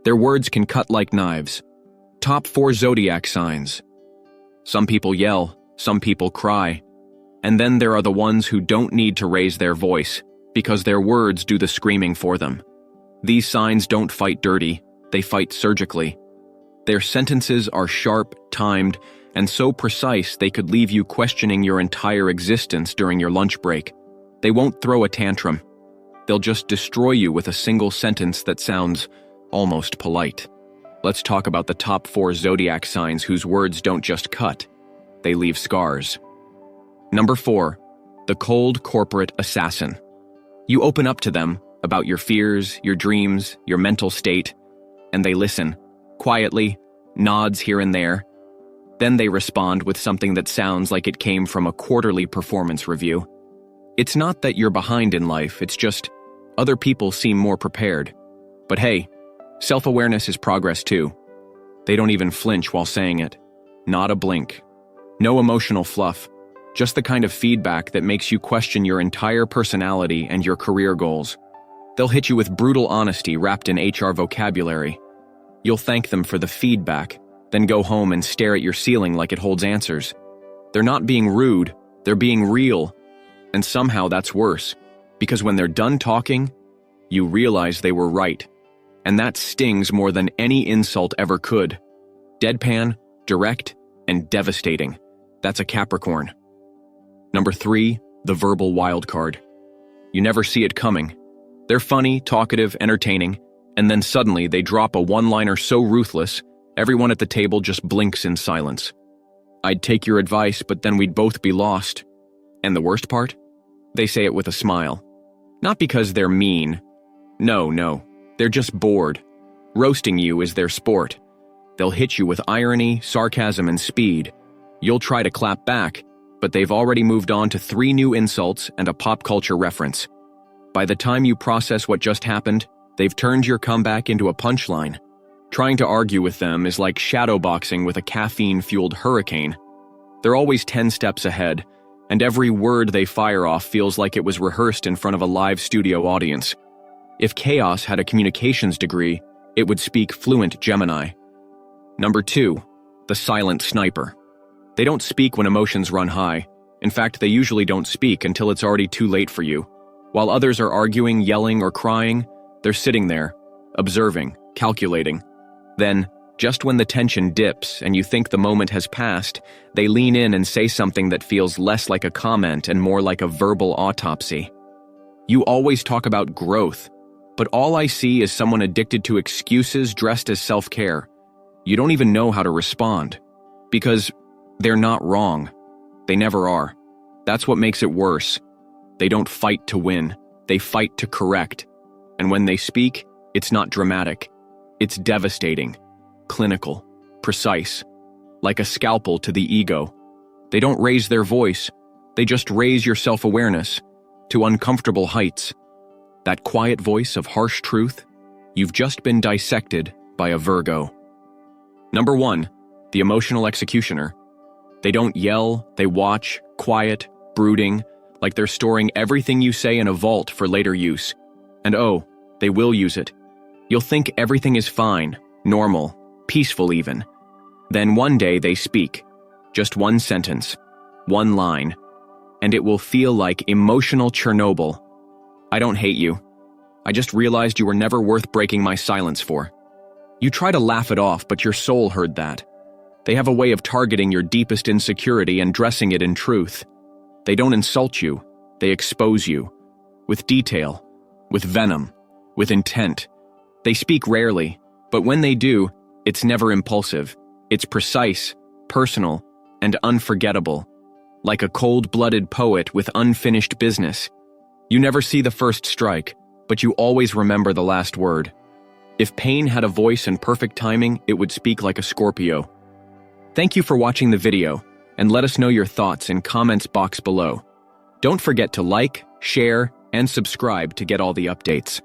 Their words can cut like knives. Top 4 zodiac signs. Some people yell, some people cry. And then there are the ones who don't need to raise their voice, because their words do the screaming for them. These signs don't fight dirty, they fight surgically. Their sentences are sharp, timed, and so precise they could leave you questioning your entire existence during your lunch break. They won't throw a tantrum. They'll just destroy you with a single sentence that sounds almost polite. Let's talk about the top 4 zodiac signs whose words don't just cut, they leave scars. Number 4, the cold corporate assassin. You open up to them about your fears, your dreams, your mental state, and they listen, quietly, nods here and there. Then they respond with something that sounds like it came from a quarterly performance review. It's not that you're behind in life, it's just other people seem more prepared. But hey, self-awareness is progress too. They don't even flinch while saying it. Not a blink. No emotional fluff. Just the kind of feedback that makes you question your entire personality and your career goals. They'll hit you with brutal honesty wrapped in HR vocabulary. You'll thank them for the feedback, then go home and stare at your ceiling like it holds answers. They're not being rude, they're being real. And somehow that's worse, because when they're done talking, you realize they were right. And that stings more than any insult ever could. Deadpan, direct, and devastating. That's a Capricorn. Number 3, the verbal wildcard. You never see it coming. They're funny, talkative, entertaining, and then suddenly they drop a one-liner so ruthless, everyone at the table just blinks in silence. I'd take your advice, but then we'd both be lost. And the worst part? They say it with a smile. Not because they're mean. No, they're just bored. Roasting you is their sport. They'll hit you with irony, sarcasm, and speed. You'll try to clap back, but they've already moved on to 3 new insults and a pop culture reference. By the time you process what just happened, they've turned your comeback into a punchline. Trying to argue with them is like shadowboxing with a caffeine-fueled hurricane. They're always 10 steps ahead, and every word they fire off feels like it was rehearsed in front of a live studio audience. If chaos had a communications degree, it would speak fluent Gemini. Number 2, the silent sniper. They don't speak when emotions run high. In fact, they usually don't speak until it's already too late for you. While others are arguing, yelling, or crying, they're sitting there, observing, calculating. Then, just when the tension dips and you think the moment has passed, they lean in and say something that feels less like a comment and more like a verbal autopsy. You always talk about growth, but all I see is someone addicted to excuses dressed as self-care. You don't even know how to respond. Because they're not wrong. They never are. That's what makes it worse. They don't fight to win. They fight to correct. And when they speak, it's not dramatic. It's devastating, clinical, precise, like a scalpel to the ego. They don't raise their voice. They just raise your self-awareness to uncomfortable heights. That quiet voice of harsh truth, you've just been dissected by a Virgo. Number 1, the emotional executioner. They don't yell, they watch, quiet, brooding, like they're storing everything you say in a vault for later use. And oh, they will use it. You'll think everything is fine, normal, peaceful even. Then one day they speak. Just one sentence, one line, and it will feel like emotional Chernobyl. I don't hate you. I just realized you were never worth breaking my silence for. You try to laugh it off, but your soul heard that. They have a way of targeting your deepest insecurity and dressing it in truth. They don't insult you, they expose you. With detail, with venom, with intent. They speak rarely, but when they do, it's never impulsive. It's precise, personal, and unforgettable. Like a cold-blooded poet with unfinished business. You never see the first strike, but you always remember the last word. If pain had a voice and perfect timing, it would speak like a Scorpio. Thank you for watching the video, and let us know your thoughts in comments box below. Don't forget to like, share, and subscribe to get all the updates.